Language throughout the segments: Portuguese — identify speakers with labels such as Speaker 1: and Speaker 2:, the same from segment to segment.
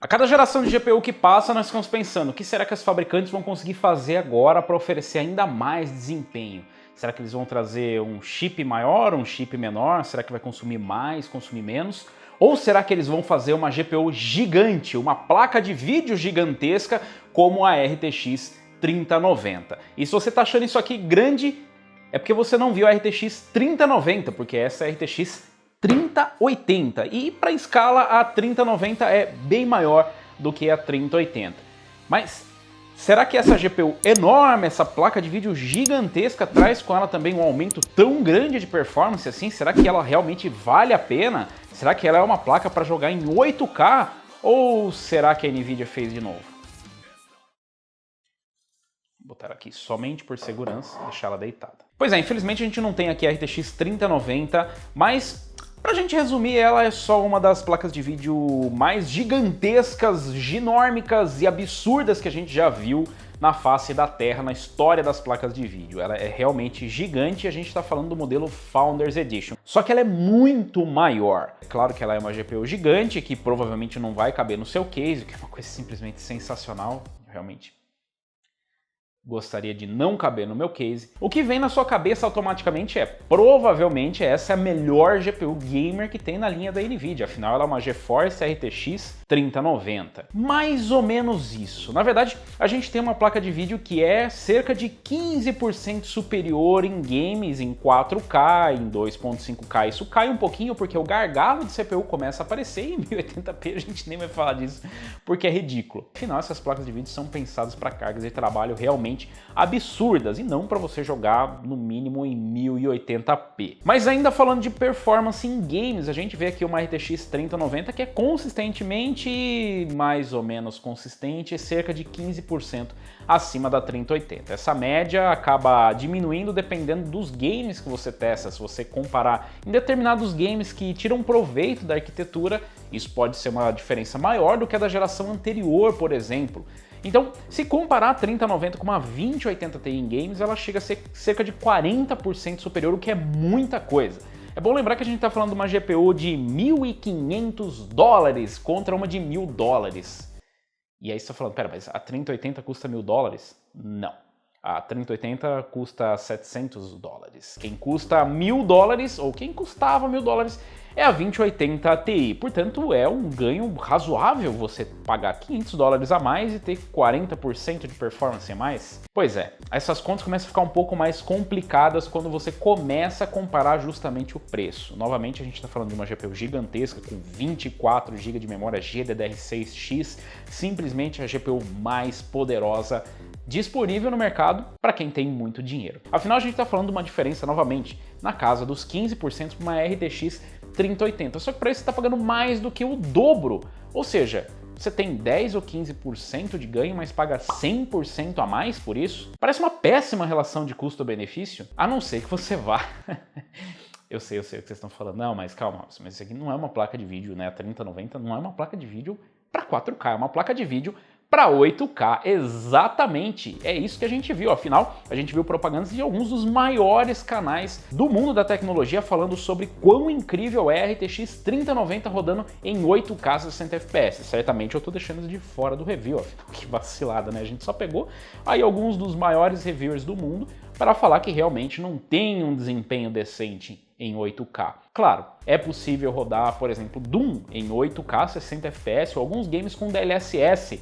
Speaker 1: A cada geração de GPU que passa, nós ficamos pensando, o que será que os fabricantes vão conseguir fazer agora para oferecer ainda mais desempenho? Será que eles vão trazer um chip maior, um chip menor? Será que vai consumir mais, consumir menos? Ou será que eles vão fazer uma GPU gigante, uma placa de vídeo gigantesca como a RTX 3090? E se você está achando isso aqui grande, é porque você não viu a RTX 3090, porque essa é a RTX 3080, e para escala a 3090 é bem maior do que a 3080. Mas será que essa GPU enorme, essa placa de vídeo gigantesca, traz com ela também um aumento tão grande de performance assim? Será que ela realmente vale a pena? Será que ela é uma placa para jogar em 8K? Ou será que a Nvidia fez de novo? Vou botar aqui somente por segurança, deixar ela deitada. Pois é, infelizmente a gente não tem aqui a RTX 3090, mas pra gente resumir, ela é só uma das placas de vídeo mais gigantescas, ginórmicas e absurdas que a gente já viu na face da Terra, na história das placas de vídeo. Ela é realmente gigante e a gente está falando do modelo Founders Edition. Só que ela é muito maior. É claro que ela é uma GPU gigante, que provavelmente não vai caber no seu case, que é uma coisa simplesmente sensacional, realmente. Gostaria de não caber no meu case. O que vem na sua cabeça automaticamente é, provavelmente essa é a melhor GPU gamer que tem na linha da Nvidia, afinal ela é uma GeForce RTX 3090. Mais ou menos isso. Na verdade, a gente tem uma placa de vídeo que é cerca de 15% superior em games em 4K, em 2.5K. Isso cai um pouquinho porque o gargalo de CPU começa a aparecer e em 1080p a gente nem vai falar disso porque é ridículo. Afinal, essas placas de vídeo são pensadas para cargas de trabalho realmente absurdas e não para você jogar no mínimo em 1080p. Mas ainda falando de performance em games, a gente vê aqui uma RTX 3090 que é consistentemente, mais ou menos consistente, cerca de 15% acima da 3080. Essa média acaba diminuindo dependendo dos games que você testa. Se você comparar em determinados games que tiram proveito da arquitetura, isso pode ser uma diferença maior do que a da geração anterior, por exemplo. Então, se comparar a 3090 com uma 2080 Ti em games, ela chega a ser cerca de 40% superior, o que é muita coisa. É bom lembrar que a gente está falando de uma GPU de $1.500 contra uma de $1.000. E aí você está falando, pera, mas a 3080 custa $1.000? Não. A 3080 custa $700. Quem custa $1.000, ou quem custava $1.000, é a 2080 Ti. Portanto, é um ganho razoável você pagar $500 a mais e ter 40% de performance a mais. Pois é, essas contas começam a ficar um pouco mais complicadas quando você começa a comparar justamente o preço. Novamente, a gente está falando de uma GPU gigantesca com 24 GB de memória GDDR6X, simplesmente a GPU mais poderosa disponível no mercado para quem tem muito dinheiro. Afinal, a gente está falando de uma diferença, novamente, na casa dos 15% para uma RTX 3080. Só que para isso você está pagando mais do que o dobro. Ou seja, você tem 10 ou 15% de ganho, mas paga 100% a mais por isso? Parece uma péssima relação de custo-benefício, a não ser que você vá... Eu sei o que vocês estão falando. Não, mas calma, mas isso aqui não é uma placa de vídeo, né? A 3090 não é uma placa de vídeo para 4K, é uma placa de vídeo para 8K, exatamente, é isso que a gente viu. Afinal, a gente viu propagandas de alguns dos maiores canais do mundo da tecnologia falando sobre quão incrível é a RTX 3090 rodando em 8K 60 FPS. Certamente eu tô deixando isso de fora do review, afinal, que vacilada, né? A gente só pegou aí alguns dos maiores reviewers do mundo para falar que realmente não tem um desempenho decente em 8K. Claro, é possível rodar, por exemplo, Doom em 8K 60 FPS ou alguns games com DLSS,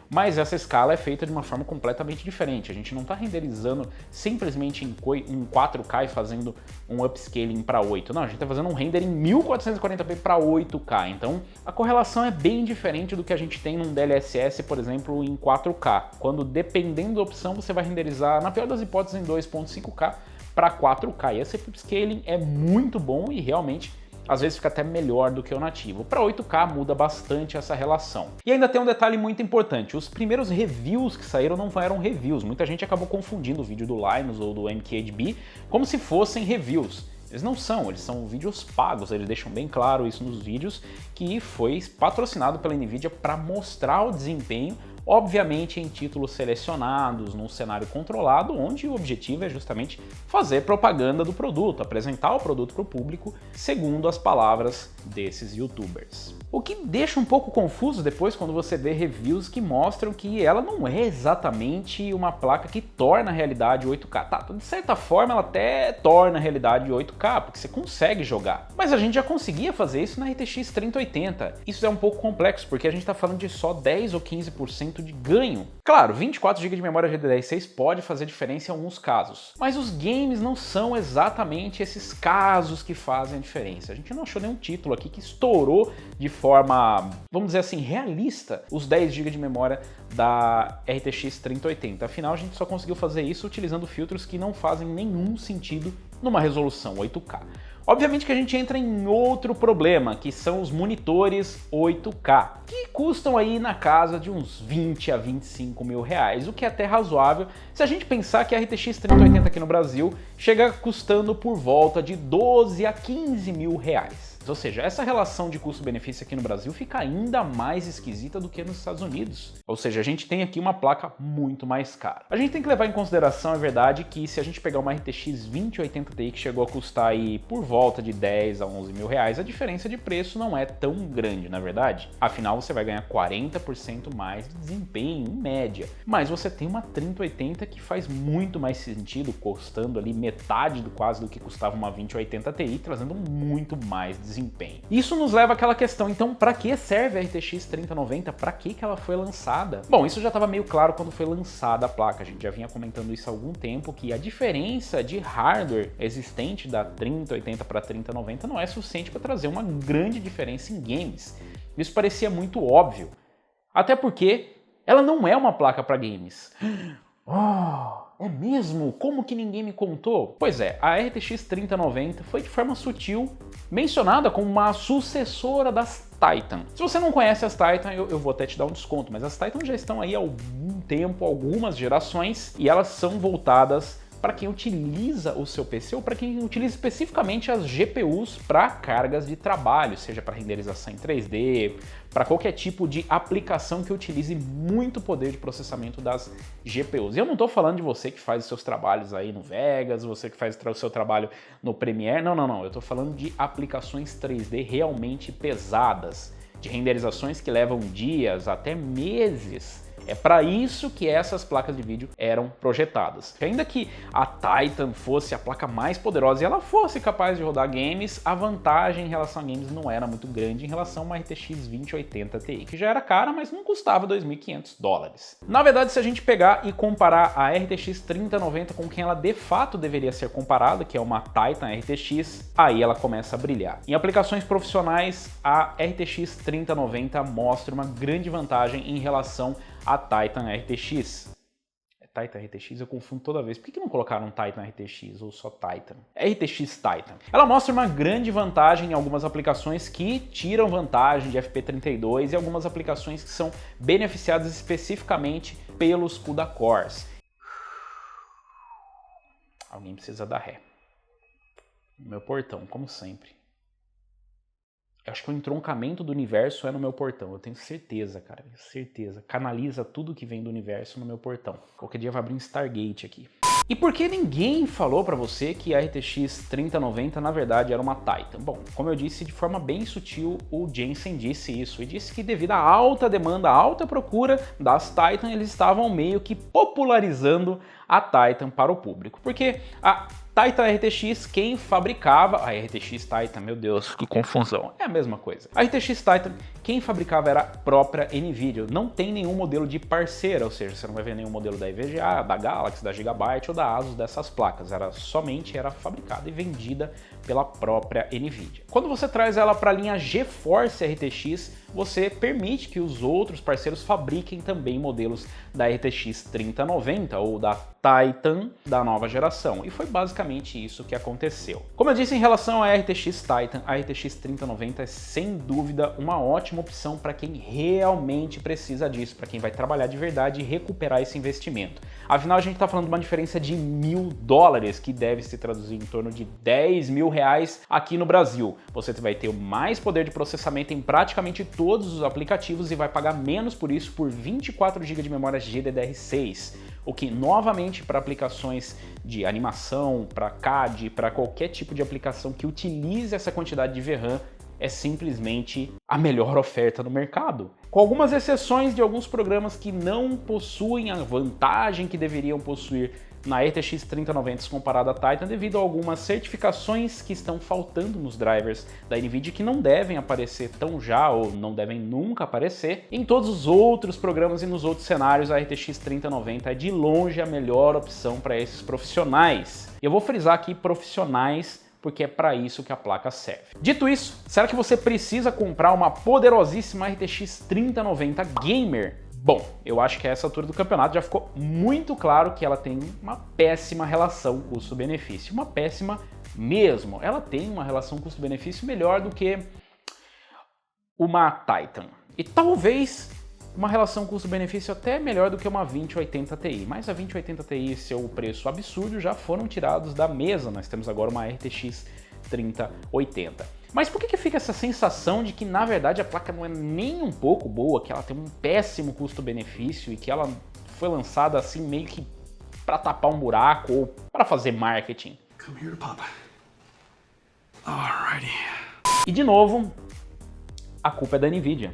Speaker 1: mas essa escala é feita de uma forma completamente diferente. A gente não está renderizando simplesmente em 4K e fazendo um upscaling para 8. Não, a gente está fazendo um render em 1440p para 8K. Então, a correlação é bem diferente do que a gente tem num DLSS, por exemplo, em 4K. Quando, dependendo da opção, você vai renderizar, na pior das hipóteses, em 2.5K para 4K. E esse upscaling é muito bom e realmente às vezes fica até melhor do que o nativo. Para 8K muda bastante essa relação. E ainda tem um detalhe muito importante, os primeiros reviews que saíram não eram reviews, muita gente acabou confundindo o vídeo do Linus ou do MKHD como se fossem reviews. Eles não são, eles são vídeos pagos, eles deixam bem claro isso nos vídeos, que foi patrocinado pela Nvidia para mostrar o desempenho obviamente em títulos selecionados, num cenário controlado, onde o objetivo é justamente fazer propaganda do produto, apresentar o produto para o público, segundo as palavras desses youtubers. O que deixa um pouco confuso depois quando você vê reviews que mostram que ela não é exatamente uma placa que torna a realidade 8K. Tá, de certa forma ela até torna a realidade 8K, porque você consegue jogar. Mas a gente já conseguia fazer isso na RTX 3080. Isso é um pouco complexo, porque a gente está falando de só 10 ou 15% de ganho. Claro, 24 GB de memória GDDR6 pode fazer diferença em alguns casos, mas os games não são exatamente esses casos que fazem a diferença. A gente não achou nenhum título aqui que estourou de forma, vamos dizer assim, realista os 10 GB de memória da RTX 3080. Afinal, a gente só conseguiu fazer isso utilizando filtros que não fazem nenhum sentido numa resolução 8K. Obviamente que a gente entra em outro problema, que são os monitores 8K, que custam aí na casa de uns 20 a 25 mil reais, o que é até razoável se a gente pensar que a RTX 3080 aqui no Brasil chega custando por volta de 12 a 15 mil reais. Ou seja, essa relação de custo-benefício aqui no Brasil fica ainda mais esquisita do que nos Estados Unidos. Ou seja, a gente tem aqui uma placa muito mais cara. A gente tem que levar em consideração, é verdade, que se a gente pegar uma RTX 2080 Ti que chegou a custar aí por volta de 10 a 11 mil reais, a diferença de preço não é tão grande, na verdade. Afinal, você vai ganhar 40% mais de desempenho, em média. Mas você tem uma 3080 que faz muito mais sentido, custando ali metade do quase do que custava uma 2080 Ti, trazendo muito mais desempenho. Isso nos leva àquela questão, então para que serve a RTX 3090? Para que ela foi lançada? Bom, isso já estava meio claro quando foi lançada a placa, a gente já vinha comentando isso há algum tempo, que a diferença de hardware existente da 3080 para a 3090 não é suficiente para trazer uma grande diferença em games. Isso parecia muito óbvio, até porque ela não é uma placa para games. É mesmo? Como que ninguém me contou? Pois é, a RTX 3090 foi de forma sutil mencionada como uma sucessora das Titan. Se você não conhece as Titan, eu vou até te dar um desconto, mas as Titan já estão aí há algum tempo, algumas gerações, e elas são voltadas para quem utiliza o seu PC ou para quem utiliza especificamente as GPUs para cargas de trabalho, seja para renderização em 3D, para qualquer tipo de aplicação que utilize muito poder de processamento das GPUs. E eu não estou falando de você que faz os seus trabalhos aí no Vegas, você que faz o seu trabalho no Premiere, não. Eu estou falando de aplicações 3D realmente pesadas, de renderizações que levam dias, até meses. É para isso que essas placas de vídeo eram projetadas. Ainda que a Titan fosse a placa mais poderosa e ela fosse capaz de rodar games, a vantagem em relação a games não era muito grande em relação a uma RTX 2080 Ti, que já era cara, mas não custava $2.500. Na verdade, se a gente pegar e comparar a RTX 3090 com quem ela de fato deveria ser comparada, que é uma Titan RTX, aí ela começa a brilhar. Em aplicações profissionais, a RTX 3090 mostra uma grande vantagem em relação a Titan RTX. Titan RTX eu confundo toda vez. Por que não colocaram Titan RTX ou só Titan? RTX Titan. Ela mostra uma grande vantagem em algumas aplicações que tiram vantagem de FP32 e algumas aplicações que são beneficiadas especificamente pelos CUDA cores. Alguém precisa dar ré. No meu portão, como sempre. Eu acho que o entroncamento do universo é no meu portão, eu tenho certeza, cara, certeza. Canaliza tudo que vem do universo no meu portão. Qualquer dia vai abrir um Stargate aqui. E por que ninguém falou pra você que a RTX 3090 na verdade era uma Titan? Bom, como eu disse, de forma bem sutil, o Jensen disse isso e disse que devido à alta demanda, à alta procura das Titan, eles estavam meio que popularizando a Titan para o público. Porque a Titan RTX, quem fabricava... A RTX Titan, meu Deus, que confusão. É a mesma coisa. A RTX Titan, quem fabricava era a própria NVIDIA. Não tem nenhum modelo de parceira, ou seja, você não vai ver nenhum modelo da EVGA, da Galaxy, da Gigabyte ou da Asus dessas placas. Era fabricada e vendida pela própria NVIDIA. Quando você traz ela para a linha GeForce RTX, você permite que os outros parceiros fabriquem também modelos da RTX 3090 ou da Titan da nova geração. E foi basicamente isso que aconteceu. Como eu disse em relação à RTX Titan, a RTX 3090 é sem dúvida uma ótima opção para quem realmente precisa disso, para quem vai trabalhar de verdade e recuperar esse investimento. Afinal, a gente está falando de uma diferença de $1.000, que deve se traduzir em torno de R$10.000 aqui no Brasil. Você vai ter mais poder de processamento em praticamente todos os aplicativos e vai pagar menos por isso por 24 GB de memória GDDR6. O que, novamente, para aplicações de animação, para CAD, para qualquer tipo de aplicação que utilize essa quantidade de VRAM, é simplesmente a melhor oferta no mercado. Com algumas exceções de alguns programas que não possuem a vantagem que deveriam possuir na RTX 3090 comparada à Titan, devido a algumas certificações que estão faltando nos drivers da NVIDIA, que não devem aparecer tão já ou não devem nunca aparecer. Em todos os outros programas e nos outros cenários, a RTX 3090 é de longe a melhor opção para esses profissionais. Eu vou frisar aqui profissionais, porque é para isso que a placa serve. Dito isso, será que você precisa comprar uma poderosíssima RTX 3090 Gamer? Bom, eu acho que a essa altura do campeonato já ficou muito claro que ela tem uma péssima relação custo-benefício. Uma péssima mesmo. Ela tem uma relação custo-benefício melhor do que uma Titan. E talvez uma relação custo-benefício até melhor do que uma 2080 Ti. Mas a 2080 Ti e seu preço absurdo já foram tirados da mesa. Nós temos agora uma RTX 3080. Mas por que fica essa sensação de que, na verdade, a placa não é nem um pouco boa, que ela tem um péssimo custo-benefício e que ela foi lançada assim meio que para tapar um buraco ou para fazer marketing?
Speaker 2: Come here, Papa. Alrighty.
Speaker 1: E de novo, a culpa é da NVIDIA.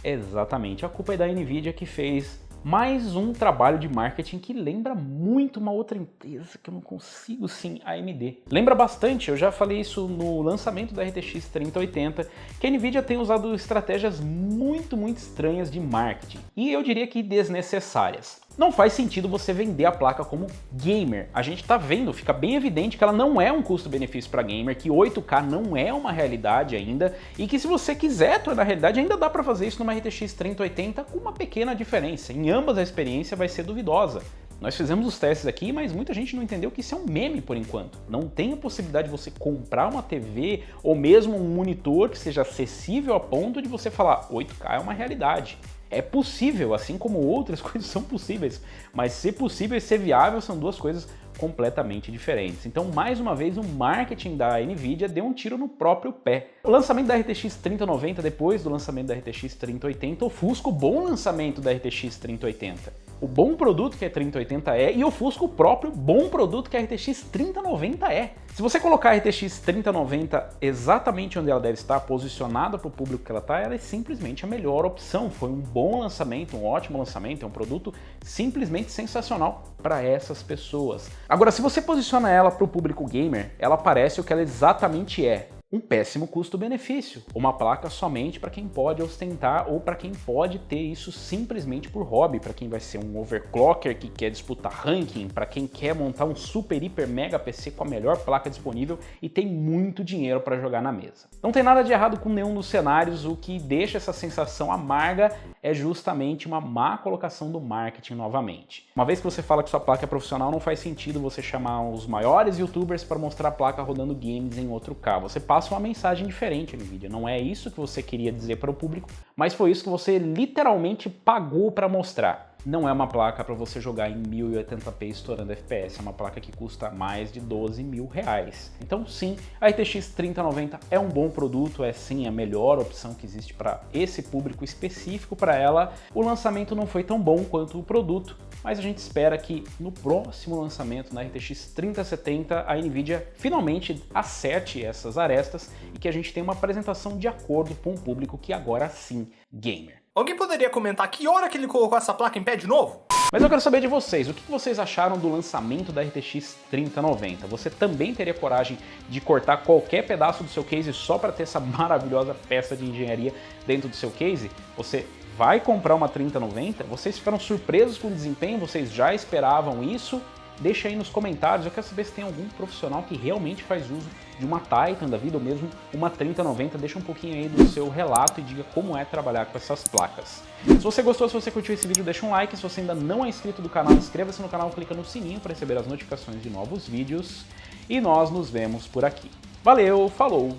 Speaker 1: Exatamente, a culpa é da NVIDIA, que fez mais um trabalho de marketing que lembra muito uma outra empresa que eu não consigo, sim, a AMD. Lembra bastante, eu já falei isso no lançamento da RTX 3080, que a NVIDIA tem usado estratégias muito estranhas de marketing, e eu diria que desnecessárias. Não faz sentido você vender a placa como gamer. A gente tá vendo, fica bem evidente que ela não é um custo-benefício para gamer, que 8K não é uma realidade ainda, e que se você quiser tornar realidade, ainda dá para fazer isso numa RTX 3080 com uma pequena diferença. Em ambas a experiência vai ser duvidosa. Nós fizemos os testes aqui, mas muita gente não entendeu que isso é um meme por enquanto. Não tem a possibilidade de você comprar uma TV ou mesmo um monitor que seja acessível a ponto de você falar 8K é uma realidade. É possível, assim como outras coisas são possíveis, mas ser possível e ser viável são duas coisas completamente diferentes. Então, mais uma vez, o marketing da NVIDIA deu um tiro no próprio pé. O lançamento da RTX 3090 depois do lançamento da RTX 3080 ofusca o bom lançamento da RTX 3080. O bom produto que a 3080 é e ofusca o próprio bom produto que a RTX 3090 é. Se você colocar a RTX 3090 exatamente onde ela deve estar, posicionada para o público que ela está, ela é simplesmente a melhor opção. Foi um bom lançamento, um ótimo lançamento, é um produto simplesmente sensacional para essas pessoas. Agora, se você posiciona ela para o público gamer, ela parece o que ela exatamente é. Um péssimo custo-benefício, uma placa somente para quem pode ostentar ou para quem pode ter isso simplesmente por hobby, para quem vai ser um overclocker que quer disputar ranking, para quem quer montar um super, hiper, mega PC com a melhor placa disponível e tem muito dinheiro para jogar na mesa. Não tem nada de errado com nenhum dos cenários, o que deixa essa sensação amarga é justamente uma má colocação do marketing novamente. Uma vez que você fala que sua placa é profissional, não faz sentido você chamar os maiores youtubers para mostrar a placa rodando games em 8K. Você passa uma mensagem diferente, NVIDIA. Não é isso que você queria dizer para o público, mas foi isso que você literalmente pagou para mostrar. Não é uma placa para você jogar em 1080p estourando FPS, é uma placa que custa mais de R$12.000. Então sim, a RTX 3090 é um bom produto, é sim a melhor opção que existe para esse público específico para ela. O lançamento não foi tão bom quanto o produto, mas a gente espera que no próximo lançamento na RTX 3070 a NVIDIA finalmente acerte essas arestas e que a gente tenha uma apresentação de acordo com o público que agora sim gamer.
Speaker 3: Alguém poderia comentar que hora que ele colocou essa placa em pé de novo?
Speaker 1: Mas eu quero saber de vocês, o que vocês acharam do lançamento da RTX 3090? Você também teria coragem de cortar qualquer pedaço do seu case só para ter essa maravilhosa peça de engenharia dentro do seu case? Você vai comprar uma 3090? Vocês ficaram surpresos com o desempenho? Vocês já esperavam isso? Deixa aí nos comentários, eu quero saber se tem algum profissional que realmente faz uso de uma Titan da vida ou mesmo uma 3090. Deixa um pouquinho aí do seu relato e diga como é trabalhar com essas placas. Se você gostou, se você curtiu esse vídeo, deixa um like. Se você ainda não é inscrito do canal, inscreva-se no canal, clica no sininho para receber as notificações de novos vídeos. E nós nos vemos por aqui. Valeu, falou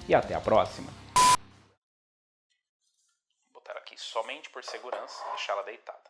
Speaker 1: e até a próxima. Vou botar aqui somente por segurança, deixar ela deitada.